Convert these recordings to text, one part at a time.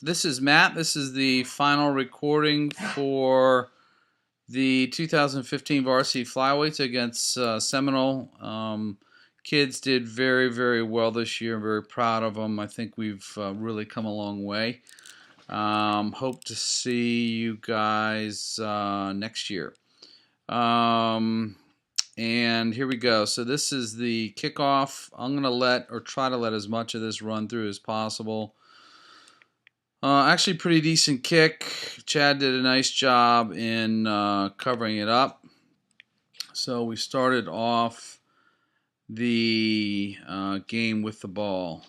This is Matt. This is the final recording for the 2015 varsity flyweights against Seminole. Kids did very, very well this year. I'm very proud of them. I think we've really come a long way. Hope to see you guys next year. And here we go. So this is the kickoff. I'm going to try to let as much of this run through as possible. Actually, pretty decent kick. Chad did a nice job in covering it up. So we started off the game with the ball.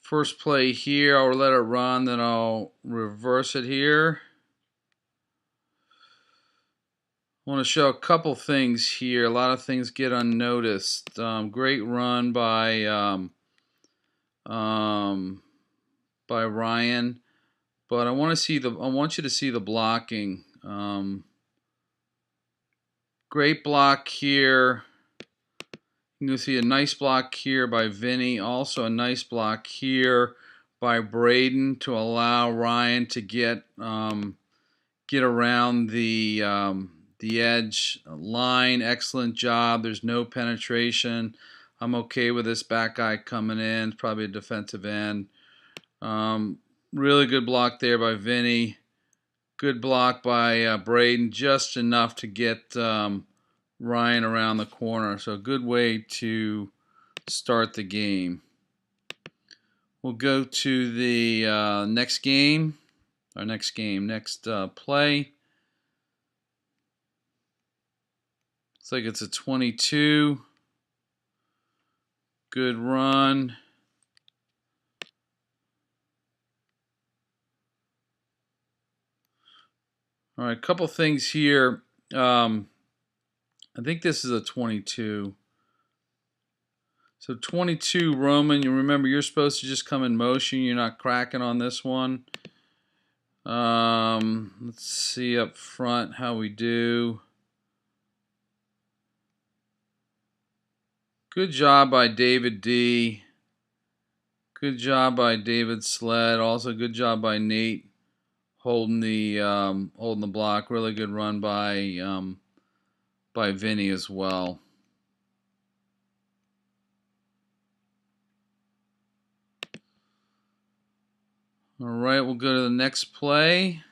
First play here, I'll let it run, then I'll reverse it here. I want to show a couple things here. A lot of things get unnoticed. Great run by Ryan, but I want you to see the blocking. Great block here. You can see a nice block here by Vinny. Also a nice block here by Braden to allow Ryan to get around the edge line. Excellent job. There's no penetration. I'm okay with this back guy coming in. It's probably a defensive end. Really good block there by Vinny. Good block by Braden. Just enough to get Ryan around the corner. So a good way to start the game. We'll go to the next game. Next play. Looks like it's a 22. Good run. All right, a couple things here. I think this is a 22. So 22 Roman, you remember you're supposed to just come in motion. You're not cracking on this one. Let's see up front how we do. Good job by David D. Good job by David Sled. Also good job by Nate holding the block. Really good run by Vinny as well. All right, we'll go to the next play.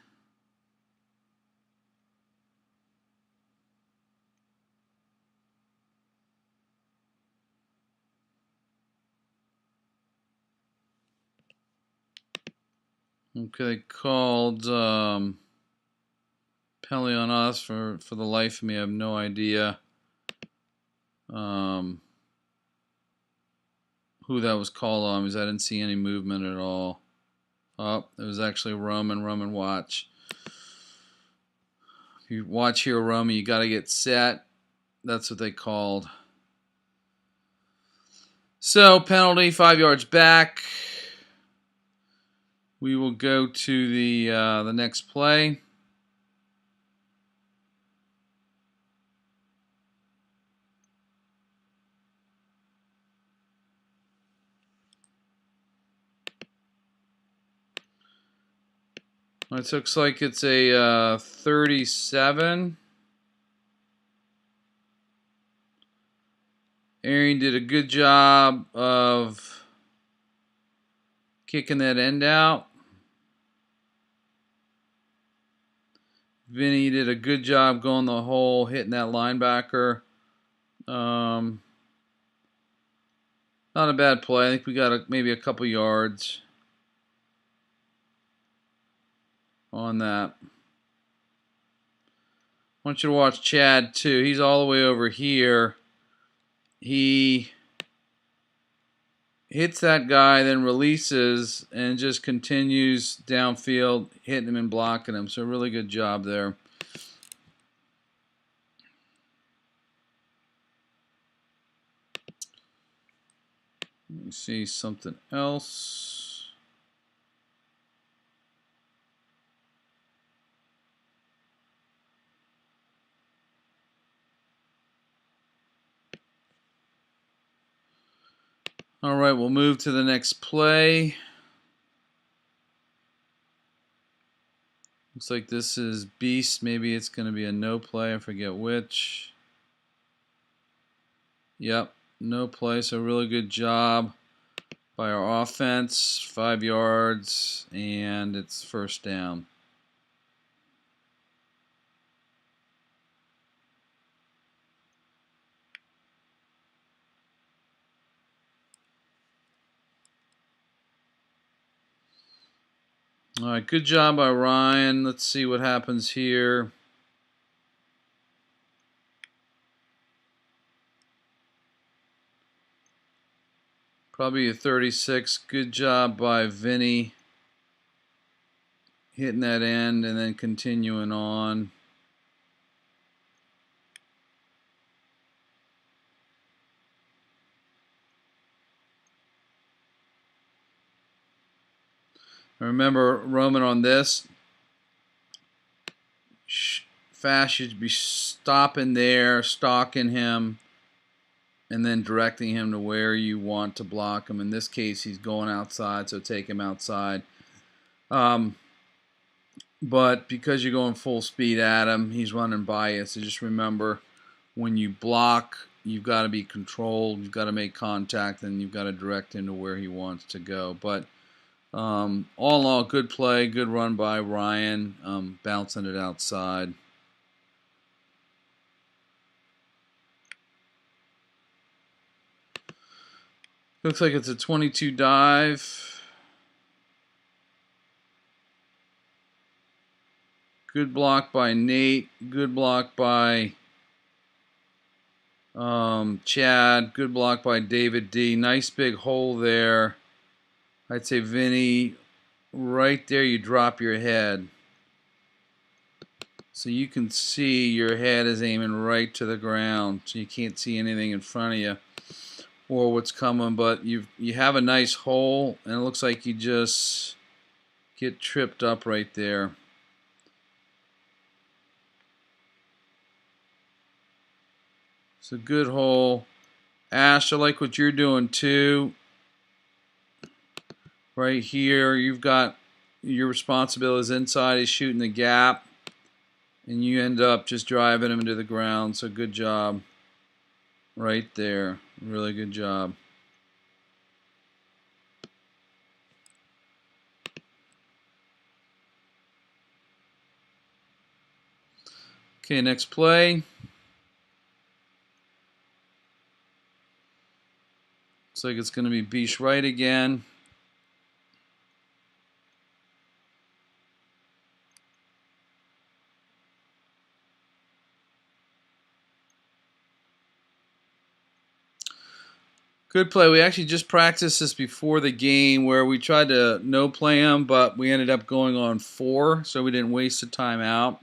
Okay, called penalty on us. For the life of me, I have no idea who that was called on, because I didn't see any movement at all. Oh, it was actually Roman. Roman, watch. If you watch here, Roman, you got to get set. That's what they called. So penalty, 5 yards back. We will go to the next play. It looks like it's a 37. Arian did a good job of kicking that end out. Vinny did a good job going the hole, hitting that linebacker. Not a bad play. I think we got maybe a couple yards on that. I want you to watch Chad too. He's all the way over here. He hits that guy, then releases and just continues downfield, hitting him and blocking him. So really good job there. Let me see something else. All right, we'll move to the next play. Looks like this is Beast. Maybe it's going to be a no play. I forget which. Yep, no play. So really good job by our offense. 5 yards, and it's first down. All right, good job by Ryan. Let's see what happens here. Probably a 36. Good job by Vinny hitting that end and then continuing on. Remember, Roman, on this, fast should be stopping there, stalking him, and then directing him to where you want to block him. In this case, he's going outside, so take him outside. But because you're going full speed at him, he's running by you. So just remember, when you block, you've got to be controlled. You've got to make contact, and you've got to direct him to where he wants to go. But all in all, good play, good run by Ryan, bouncing it outside. Looks like it's a 22 dive. Good block by Nate. Good block by Chad. Good block by David D. Nice big hole there. I'd say, Vinny, right there you drop your head. So you can see your head is aiming right to the ground. So you can't see anything in front of you or what's coming. But you have a nice hole, and it looks like you just get tripped up right there. It's a good hole. Ash, I like what you're doing too. Right here, you've got your responsibility is inside. He's shooting the gap, and you end up just driving him into the ground. So good job right there. Really good job. Okay, next play. Looks like it's going to be Beach right again. Good play. We actually just practiced this before the game where we tried to no play him, but we ended up going on 4, so we didn't waste the time out.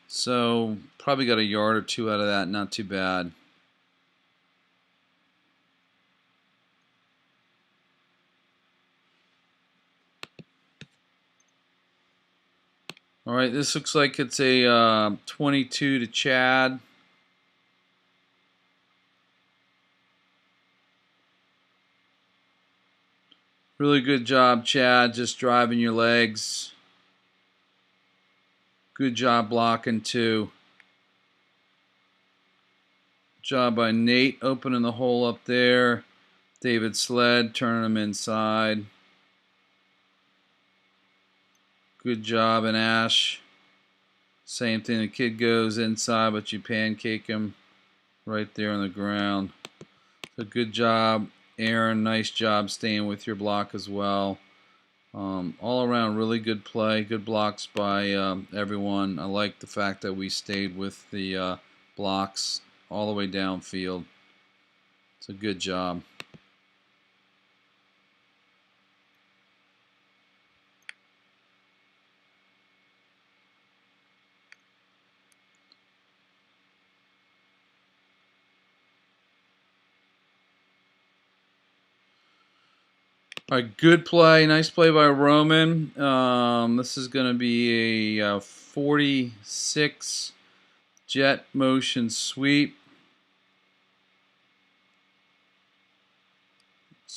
So probably got a yard or 2 out of that. Not too bad. All right, this looks like it's a 22 to Chad. Really good job, Chad, just driving your legs. Good job blocking, too. Job by Nate opening the hole up there. David Sled turning him inside. Good job, and Ash. Same thing, the kid goes inside, but you pancake him right there on the ground. So good job, Aaron. Nice job staying with your block as well. All around, really good play. Good blocks by everyone. I like the fact that we stayed with the blocks all the way downfield. It's a good job. All right, good play. Nice play by Roman. This is going to be a 46 jet motion sweep.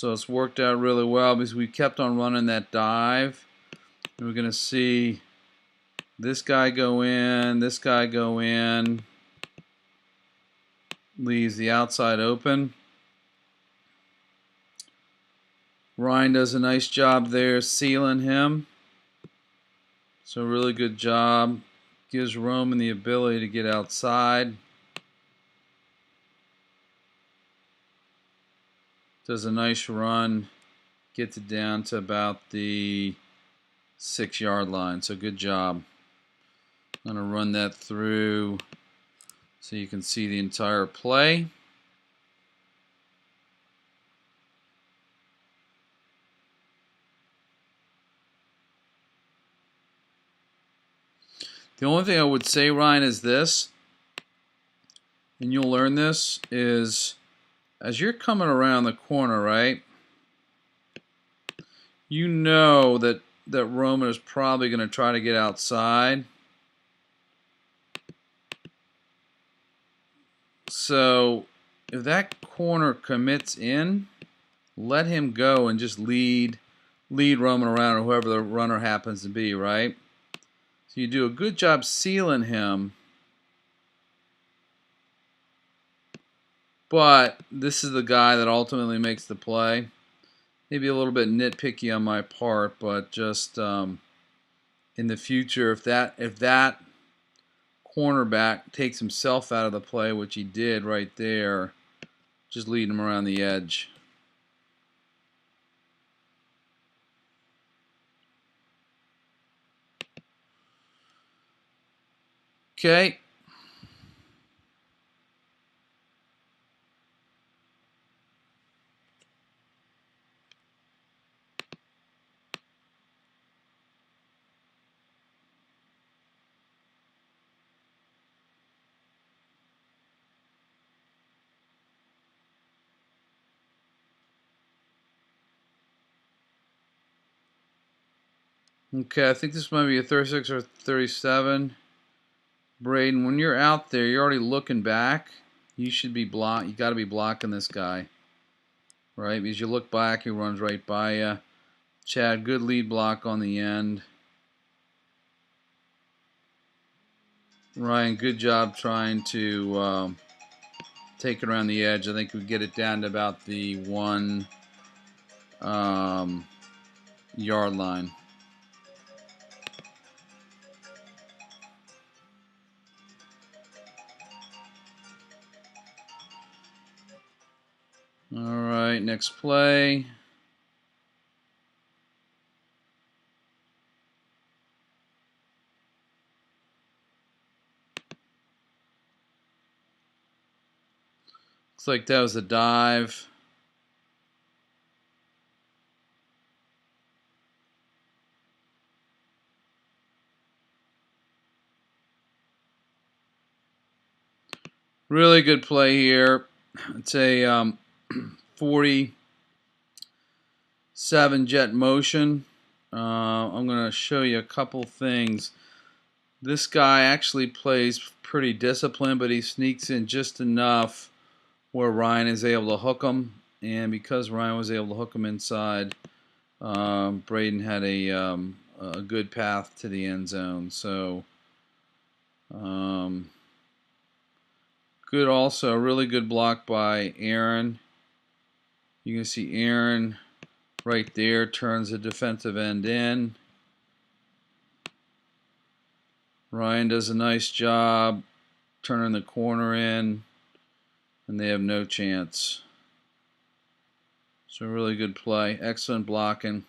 So it's worked out really well because we kept on running that dive. And we're going to see this guy go in, this guy go in, leaves the outside open. Ryan does a nice job there sealing him. So really good job. Gives Roman the ability to get outside. Does a nice run. Gets it down to about the 6-yard line. So good job. I'm going to run that through so you can see the entire play. The only thing I would say, Ryan, is this, and you'll learn this, is as you're coming around the corner, right, you know that Roman is probably going to try to get outside. So if that corner commits in, let him go and just lead Roman around, or whoever the runner happens to be, right? So you do a good job sealing him. But this is the guy that ultimately makes the play. Maybe a little bit nitpicky on my part, but just in the future, if that cornerback takes himself out of the play, which he did right there, just lead him around the edge. Okay. Okay, I think this might be a 36 or 37. Braden, when you're out there, you're already looking back. You should be you got to be blocking this guy, right? Because you look back, he runs right by you. Chad, good lead block on the end. Ryan, good job trying to take it around the edge. I think we get it down to about the 1 yard line. All right, next play. Looks like that was a dive. Really good play here. It's a 47 jet motion. I'm going to show you a couple things. This guy actually plays pretty disciplined, but he sneaks in just enough where Ryan is able to hook him. And because Ryan was able to hook him inside, Braden had a good path to the end zone. So good also, really good block by Aaron. You can see Aaron right there turns the defensive end in. Ryan does a nice job turning the corner in, and they have no chance. So really good play, excellent blocking.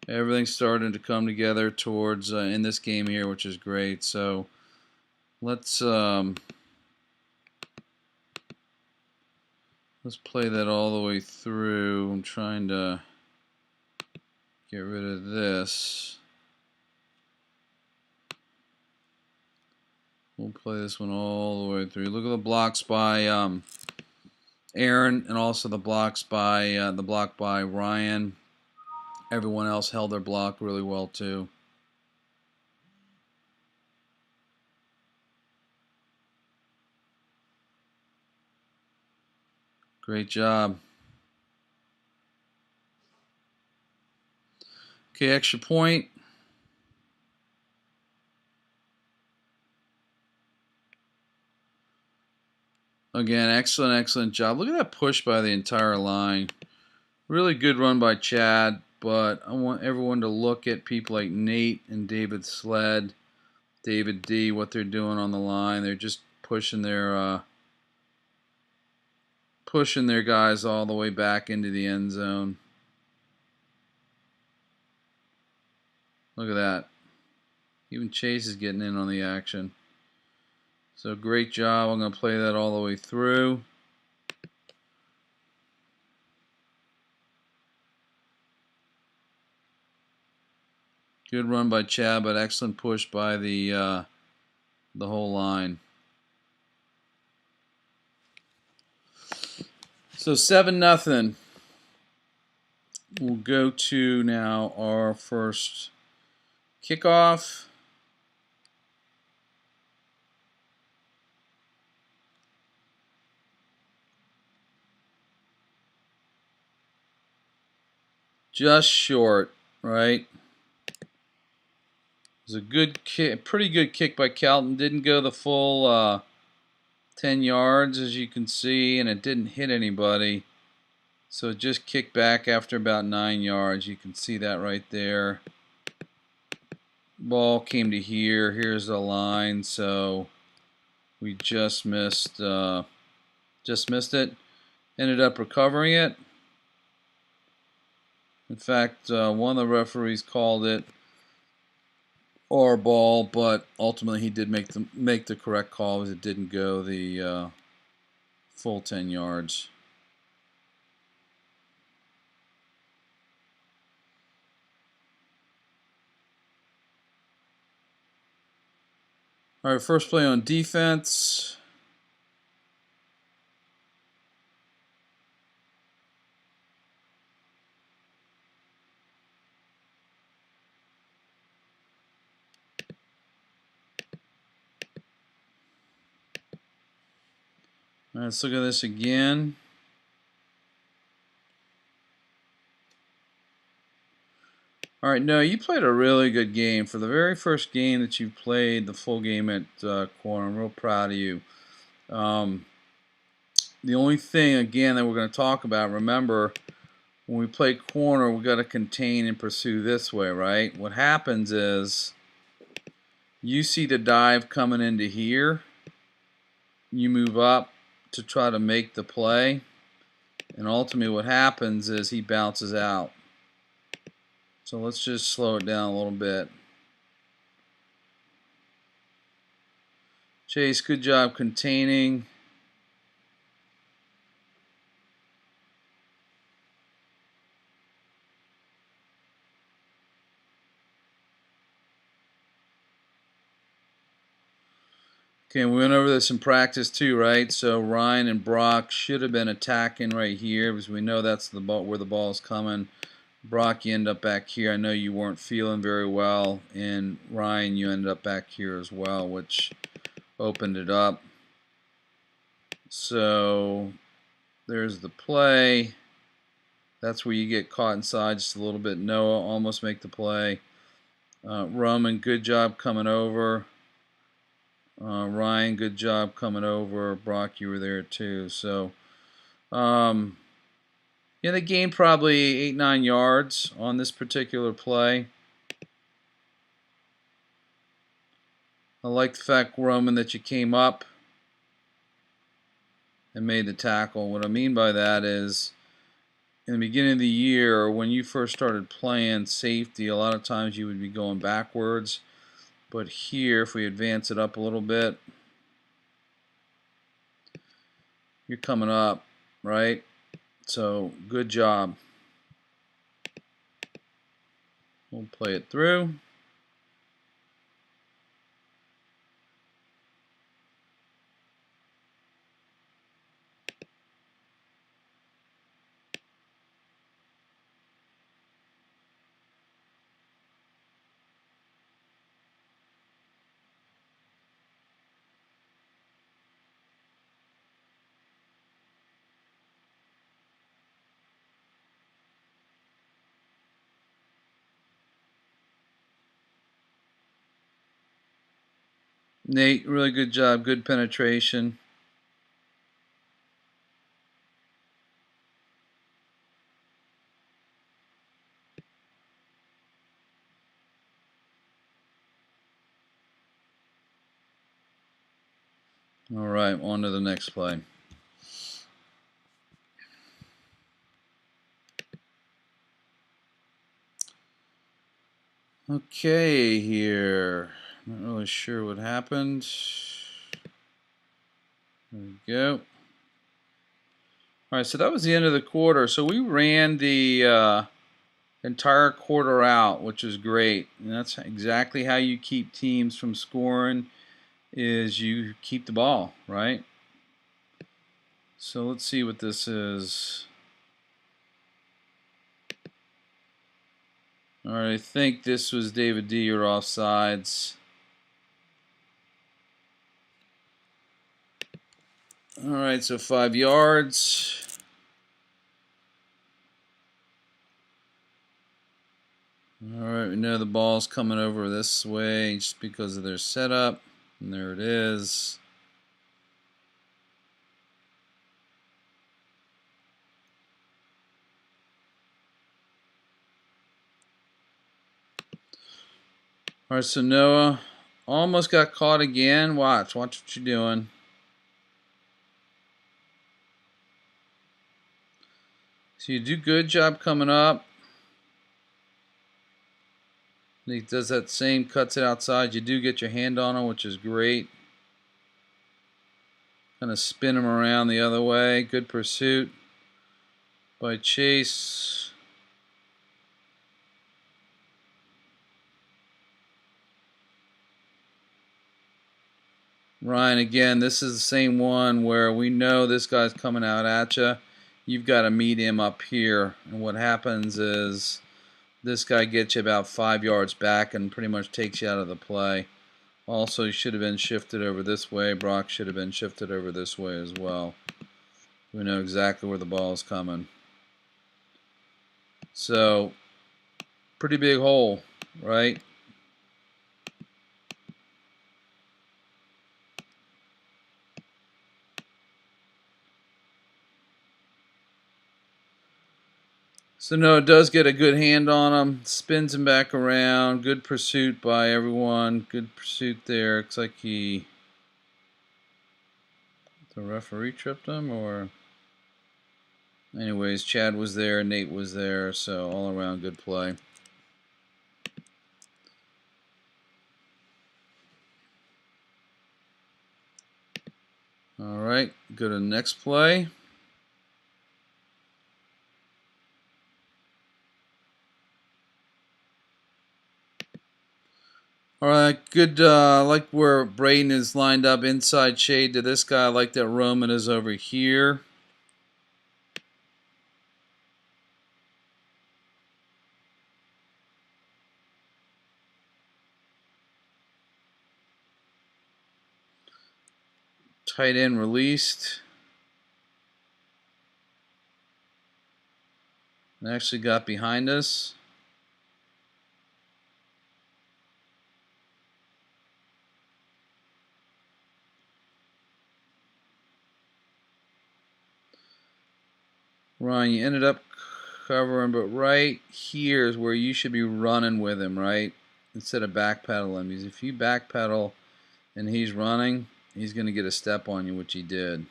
Everything's starting to come together towards in this game here, which is great. So let's play that all the way through. I'm trying to get rid of this. We'll play this one all the way through. Look at the blocks by Aaron, and also the blocks by block by Ryan. Everyone else held their block really well too. Great job. Okay, extra point. Again, excellent job. Look at that push by the entire line. Really good run by Chad, but I want everyone to look at people like Nate and David Sled, David D, what they're doing on the line. They're just pushing their guys all the way back into the end zone. Look at that. Even Chase is getting in on the action. So great job. I'm going to play that all the way through. Good run by Chad, but excellent push by the whole line. So 7-0. We'll go to now our first kickoff. Just short, right? It was a good kick, pretty good kick by Kelton. Didn't go the full 10 yards, as you can see, and it didn't hit anybody. So it just kicked back after about 9 yards. You can see that right there. Ball came to here. Here's the line. So we just missed it. Ended up recovering it. In fact, one of the referees called it our ball, but ultimately he did make the correct call because it didn't go the full 10 yards. All right, first play on defense. All right, let's look at this again. All right, no, you played a really good game. For the very first game that you played the full game at corner, I'm real proud of you. The only thing, again, that we're going to talk about, remember, when we play corner, we've got to contain and pursue this way, right? What happens is you see the dive coming into here. You move up to try to make the play. And ultimately what happens is he bounces out. So let's just slow it down a little bit. Chase, good job containing. Okay, we went over this in practice too, right? So Ryan and Brock should have been attacking right here because we know that's the ball where the ball is coming. Brock, you end up back here. I know you weren't feeling very well, and Ryan, you ended up back here as well, which opened it up. So there's the play. That's where you get caught inside just a little bit. Noah almost make the play. Roman, good job coming over. Ryan, good job coming over. Brock, you were there too. So, yeah, they gained probably 8-9 yards on this particular play. I like the fact, Roman, that you came up and made the tackle. What I mean by that is, in the beginning of the year, when you first started playing safety, a lot of times you would be going backwards. But here, if we advance it up a little bit, you're coming up, right? So, good job. We'll play it through. Nate, really good job. Good penetration. All right, on to the next play. Okay, here. Not really sure what happened. There we go. All right, so that was the end of the quarter. So we ran the entire quarter out, which is great. And that's exactly how you keep teams from scoring, is you keep the ball, right? So let's see what this is. All right, I think this was David D. or offsides. All right, so 5 yards. All right, we know the ball's coming over this way just because of their setup. And there it is. All right, so Noah almost got caught again. Watch what you're doing. So you do good job coming up. And he does that same, cuts it outside. You do get your hand on him, which is great. Kind of spin him around the other way. Good pursuit by Chase. Ryan, again, this is the same one where we know this guy's coming out at you. You've got to meet him up here. And what happens is this guy gets you about 5 yards back and pretty much takes you out of the play. Also, he should have been shifted over this way. Brock should have been shifted over this way as well. We know exactly where the ball is coming. So, pretty big hole, right? So Noah does get a good hand on him, spins him back around. Good pursuit by everyone. Good pursuit there. Looks like the referee tripped him, or anyways, Chad was there, Nate was there, so all around good play. All right, go to the next play. All right, good. Like where Braden is lined up inside shade to this guy. I like that Roman is over here. Tight end released. And actually got behind us. Ryan, you ended up covering, but right here is where you should be running with him, right? Instead of backpedaling. Because if you backpedal and he's running, he's going to get a step on you, which he did.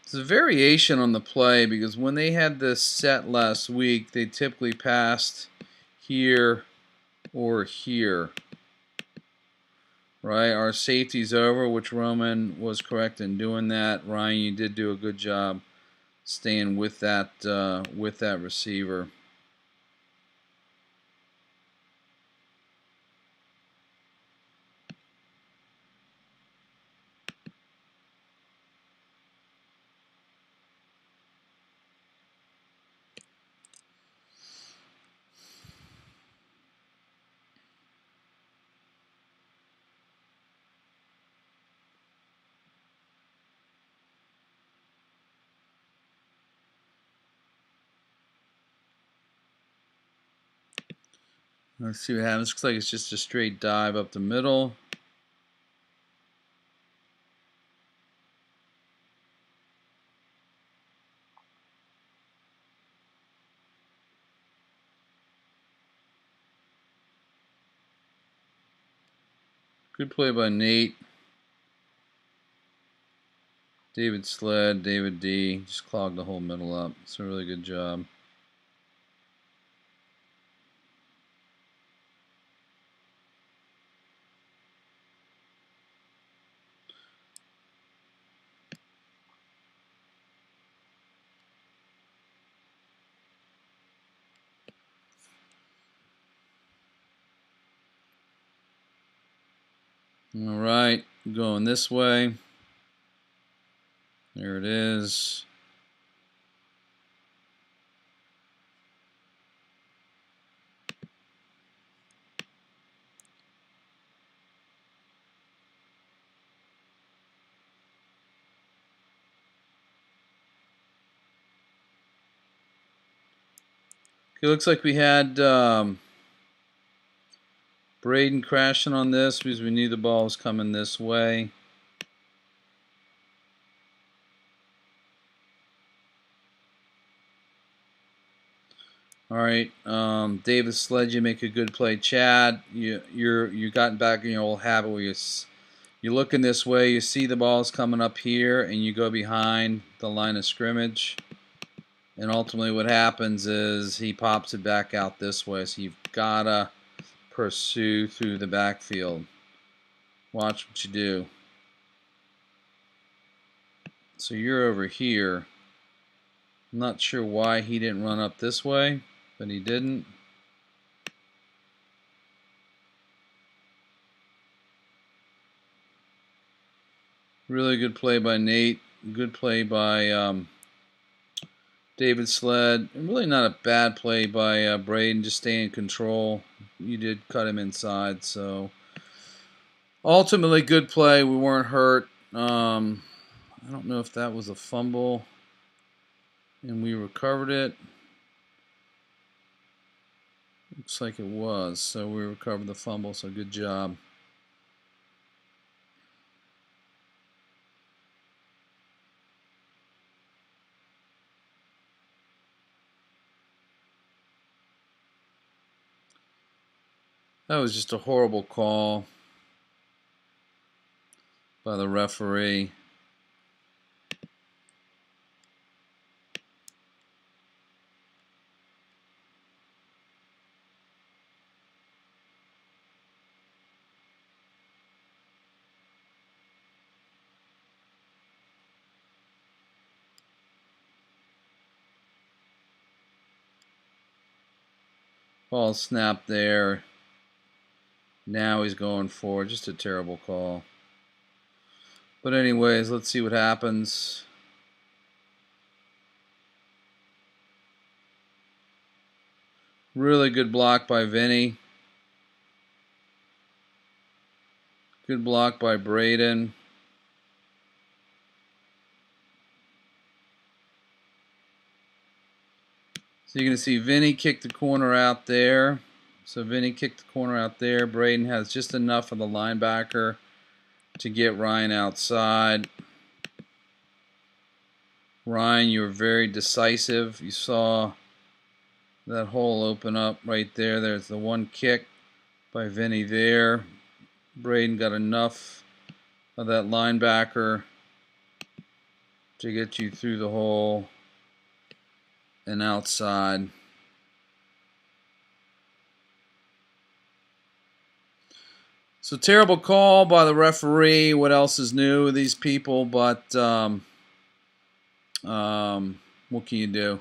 It's a variation on the play because when they had this set last week, they typically passed here or here. Right, our safety's over, which Roman was correct in doing that. Ryan, you did do a good job staying with that receiver. Let's see what happens. Looks like it's just a straight dive up the middle. Good play by Nate. David Sled, David D. Just clogged the whole middle up. It's a really good job. All right, going this way. There it is. It looks like we had Braden crashing on this because we knew the ball was coming this way. All right, David Sled, you make a good play. Chad, you gotten back in your old habit where you're looking this way, you see the ball's coming up here, and you go behind the line of scrimmage. And ultimately what happens is he pops it back out this way, so you've got to pursue through the backfield. Watch what you do. So you're over here. I'm not sure why he didn't run up this way, but he didn't. Really good play by Nate. Good play by David Sled. And really not a bad play by Braden, just staying in control. You did cut him inside, so ultimately good play. We weren't hurt. I don't know if that was a fumble and we recovered it. Looks like it was, so we recovered the fumble, so good job. That was just a horrible call by the referee. Ball snapped there. Now he's going for just a terrible call. But anyways, let's see what happens. Really good block by Vinny. Good block by Braden. So you're going to see Vinny kick the corner out there. So Vinny kicked the corner out there. Braden has just enough of the linebacker to get Ryan outside. Ryan, you were very decisive. You saw that hole open up right there. There's the one kick by Vinny there. Braden got enough of that linebacker to get you through the hole and outside. So terrible call by the referee. What else is new with these people? But what can you do?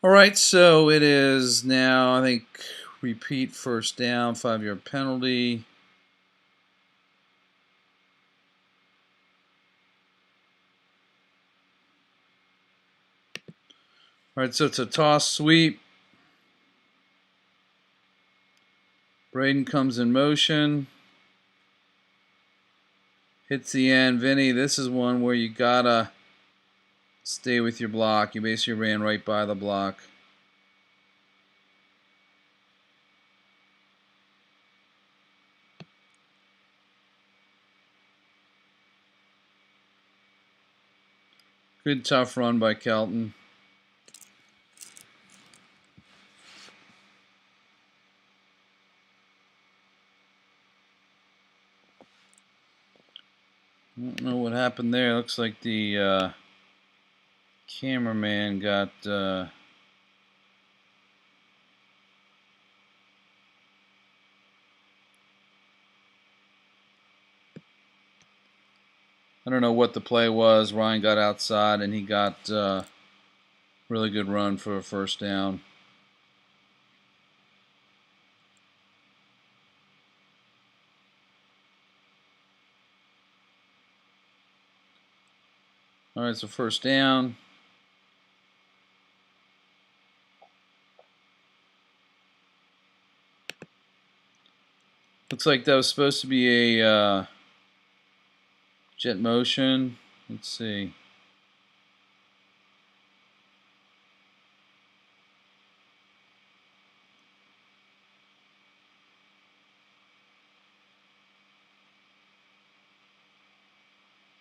All right, so it is now, I think, repeat first down, 5-yard penalty. All right, so it's a toss sweep. Braden comes in motion. Hits the end. Vinny, this is one where you gotta stay with your block. You basically ran right by the block. Good tough run by Kelton. I don't know what happened there. Looks like the cameraman got I don't know what the play was. Ryan got outside and he got really good run for a first down. All right, so first down. Looks like that was supposed to be a jet motion. Let's see.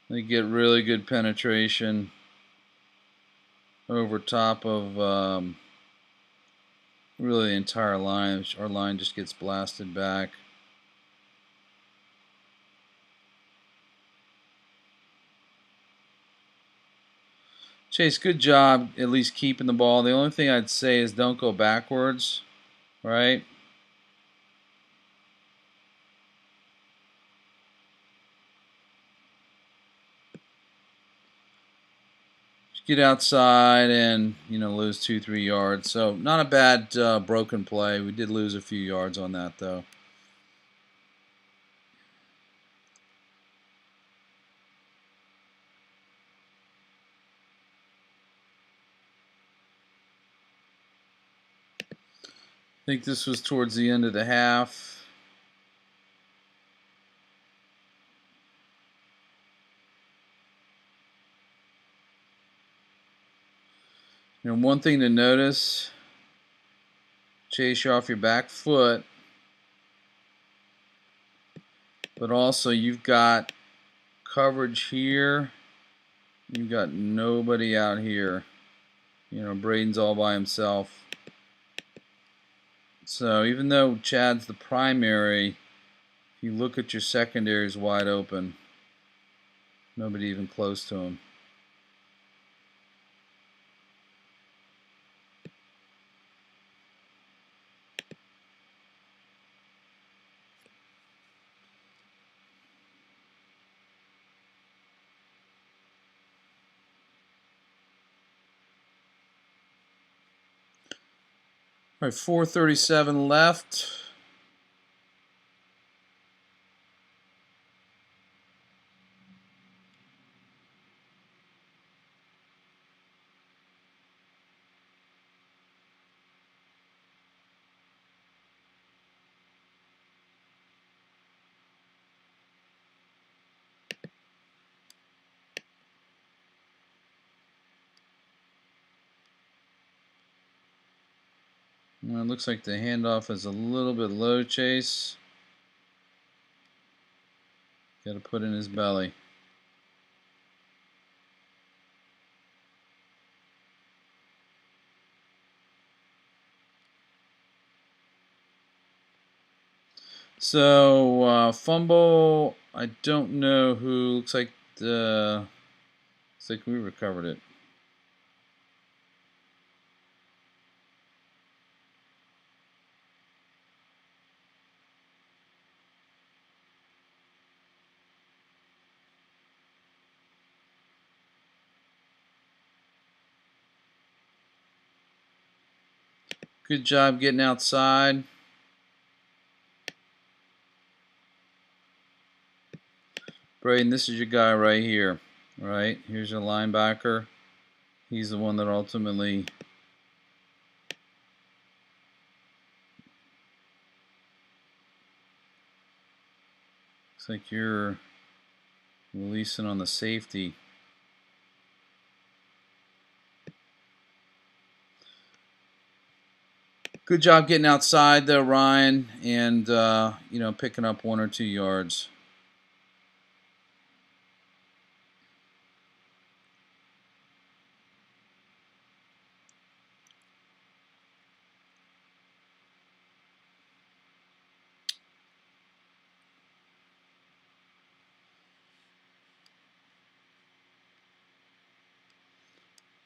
They get really good penetration over top of really the entire line. Our line just gets blasted back. Chase, good job at least keeping the ball. The only thing I'd say is don't go backwards, right? Just get outside and, lose 2-3 yards. So not a bad broken play. We did lose a few yards on that, though. I think this was towards the end of the half. One thing to notice, chase you off your back foot, but also you've got coverage here. You've got nobody out here. Braden's all by himself. So even though Chad's the primary, if you look at your secondaries wide open, nobody even close to him. All right, 4:37 left. Well, it looks like the handoff is a little bit low, Chase. Got to put in his belly. So fumble. I don't know who. Looks like we recovered it. Good job getting outside. Braden, this is your guy right here. Right? Here's your linebacker. He's the one that ultimately looks like you're releasing on the safety. Good job getting outside though, Ryan, and picking up 1 or 2 yards.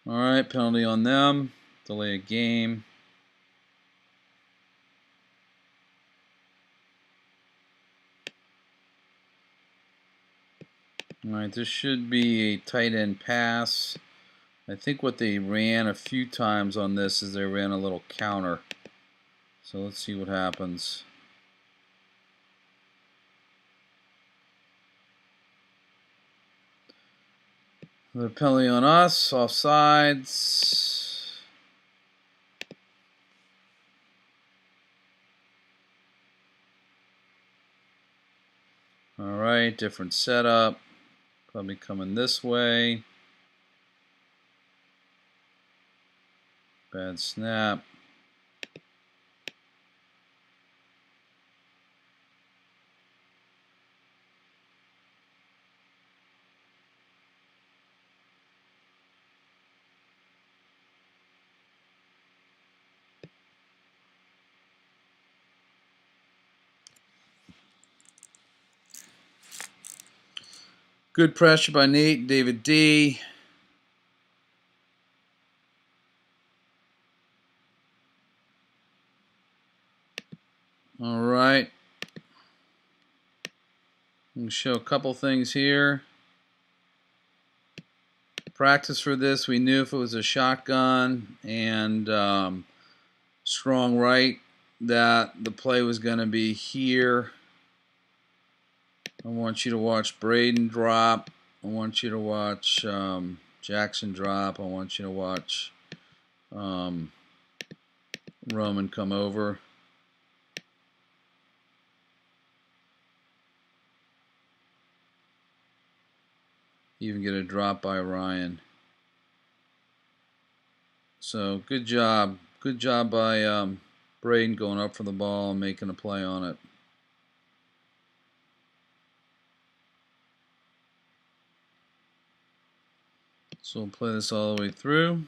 Alright, penalty on them. Delay a game. Alright, this should be a tight end pass. I think what they ran a few times on this is they ran a little counter. So let's see what happens. The penalty on us, offsides. Alright, different setup. Probably coming this way. Bad snap. Good pressure by Nate, David D. All right. I'm going to show a couple things here. Practice for this, we knew if it was a shotgun and strong right that the play was going to be here. I want you to watch Braden drop. I want you to watch Jackson drop. I want you to watch Roman come over. Even get a drop by Ryan. So good job. Good job by Braden going up for the ball and making a play on it. So we'll play this all the way through.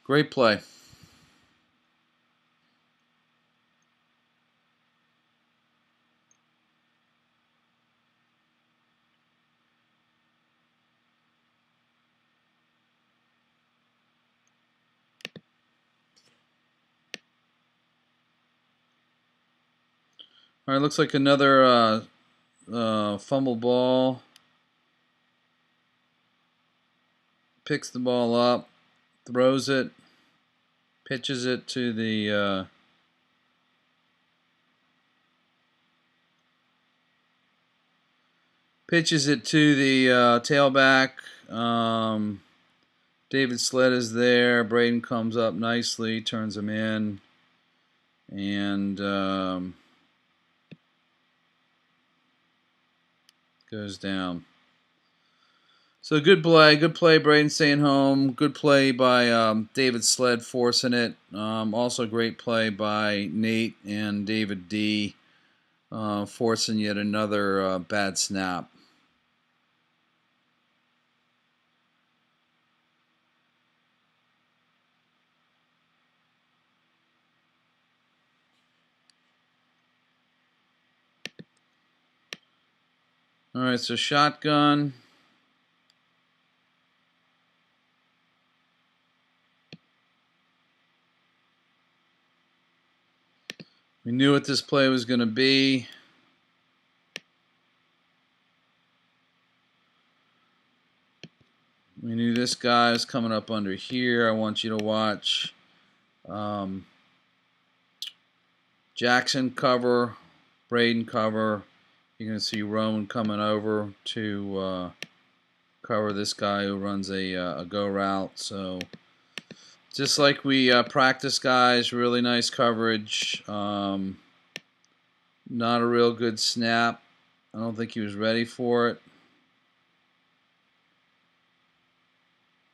Great play. All right, looks like another fumble ball. Picks the ball up, throws it, pitches it to the tailback. David Sled is there. Braden comes up nicely, turns him in, and goes down. So good play. Braden staying home. Good play by David Sled forcing it. Also great play by Nate and David D. Forcing yet another bad snap. All right, so shotgun. We knew what this play was going to be. We knew this guy was coming up under here. I want you to watch Jackson cover, Braden cover. You're going to see Roman coming over to cover this guy who runs a go route. So just like we practice, guys, really nice coverage. Not a real good snap. I don't think he was ready for it.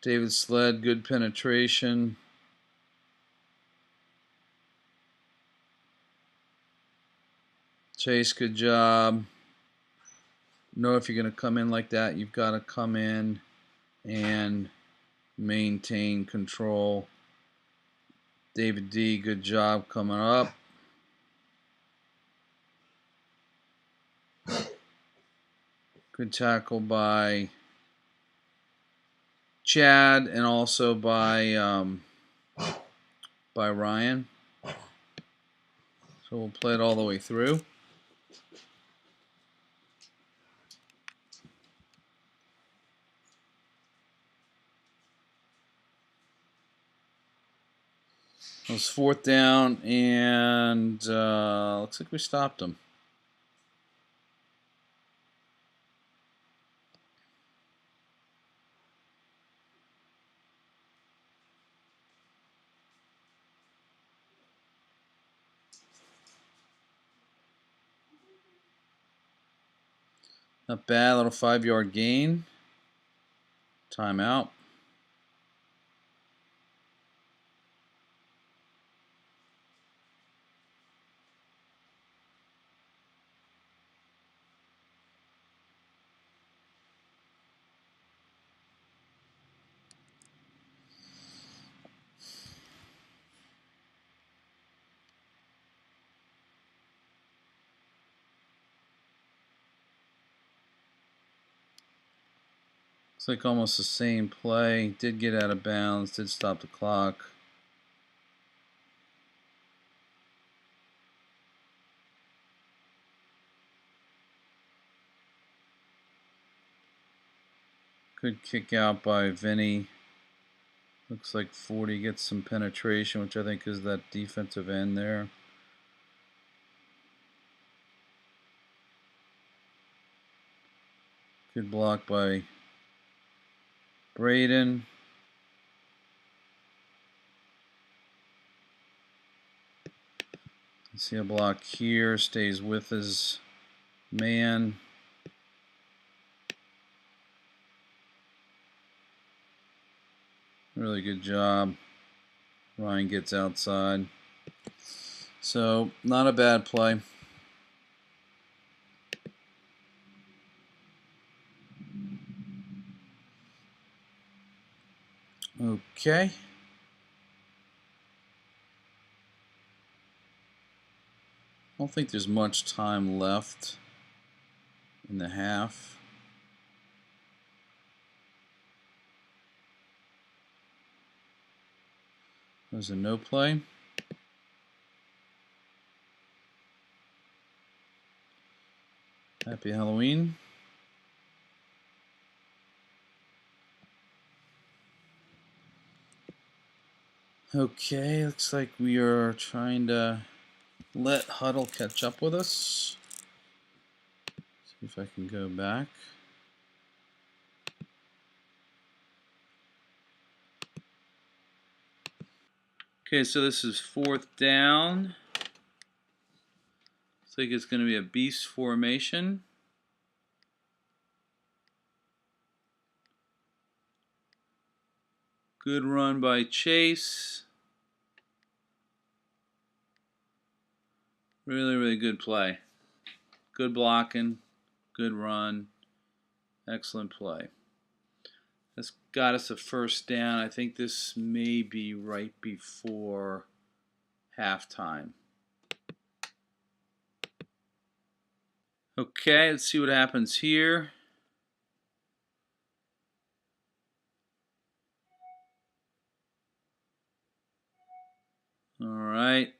David Sled, good penetration. Chase, good job. Know if you're going to come in like that, you've got to come in and maintain control. David D, good job coming up. Good tackle by Chad and also by Ryan. So we'll play it all the way through. It was 4th down, and looks like we stopped them. Not bad, little 5-yard gain. Timeout. Looks like almost the same play. Did get out of bounds, did stop the clock. Good kick out by Vinny. Looks like 40 gets some penetration, which I think is that defensive end there. Good block by Braden. See a block here, stays with his man. Really good job. Ryan gets outside. So, not a bad play. Okay. I don't think there's much time left in the half. There's a no play. Happy Halloween. Okay, looks like we are trying to let Huddle catch up with us. See if I can go back. Okay, so this is 4th down. Looks like it's going to be a beast formation. Good run by Chase. Really, really good play. Good blocking, good run, excellent play. That's got us a 1st down. I think this may be right before halftime. Okay, let's see what happens here. All right.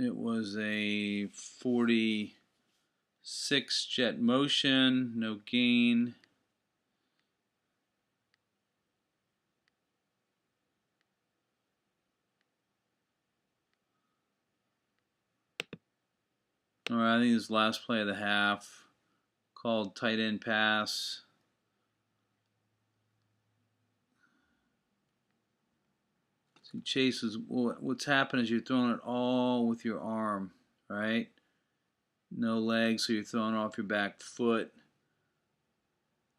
It was a 46 jet motion, no gain. All right, I think this is the last play of the half. Called tight end pass. See, Chase is what's happened is you're throwing it all with your arm, right? No legs, so you're throwing off your back foot.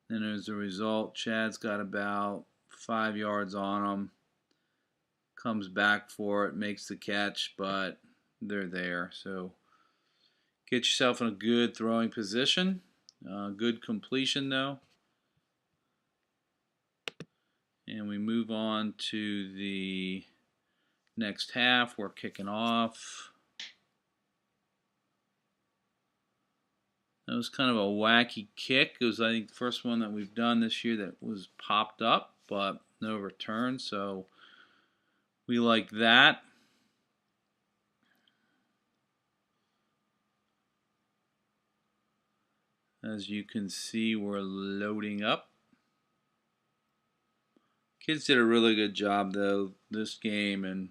And as a result, Chad's got about 5 yards on him. Comes back for it, makes the catch, but they're there. So get yourself in a good throwing position. Good completion, though. And we move on to the next half. We're kicking off. That was kind of a wacky kick. It was, I think, the first one that we've done this year that was popped up, but no return, so we like that. As you can see, we're loading up. Kids did a really good job, though, this game, and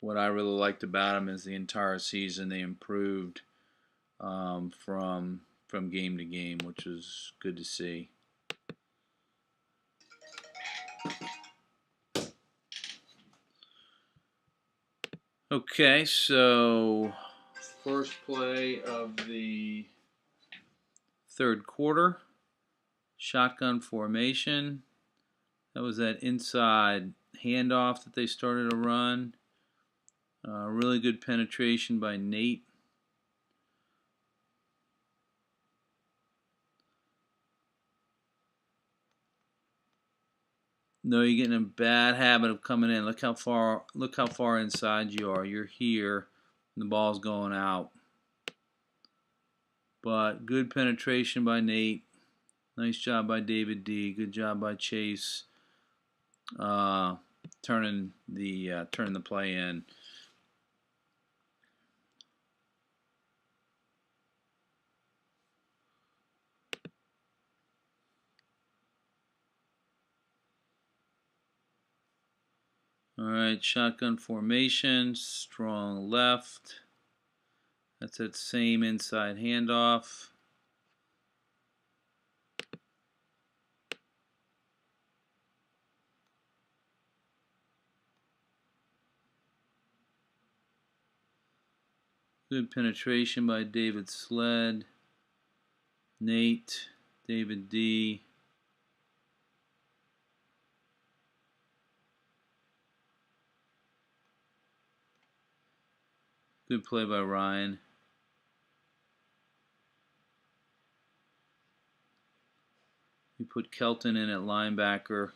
what I really liked about them is the entire season they improved from game to game, which was good to see. Okay, so first play of the third quarter, shotgun formation. That was that inside handoff that they started to run. Really good penetration by Nate. No, you're getting a bad habit of coming in. Look how far inside you are. You're here, and the ball's going out. But good penetration by Nate. Nice job by David D. Good job by Chase. Turning the play in. All right, shotgun formation, strong left. That's that same inside handoff. Good penetration by David Sled, Nate, David D. Good play by Ryan. We put Kelton in at linebacker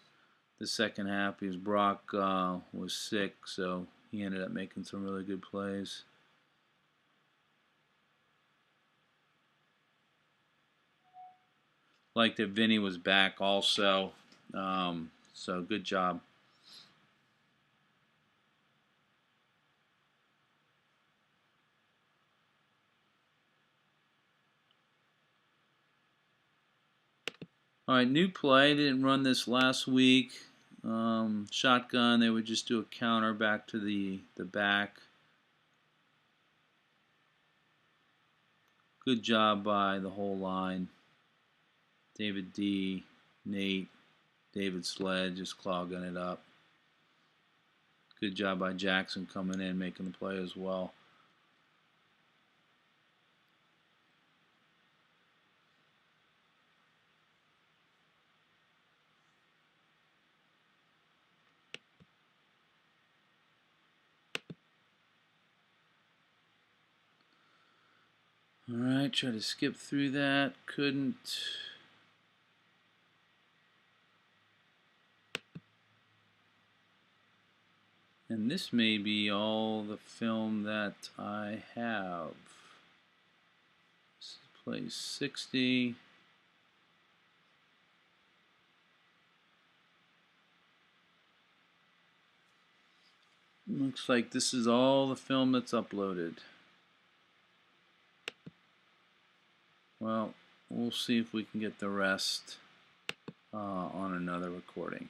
the second half because Brock was sick, so he ended up making some really good plays. Like that Vinny was back also, so good job. All right, new play. Didn't run this last week. Shotgun. They would just do a counter back to the back. Good job by the whole line. David D, Nate, David Sled just clogging it up. Good job by Jackson coming in, making the play as well. All right, try to skip through that. Couldn't. And this may be all the film that I have. This is play 60. Looks like this is all the film that's uploaded. Well, we'll see if we can get the rest on another recording.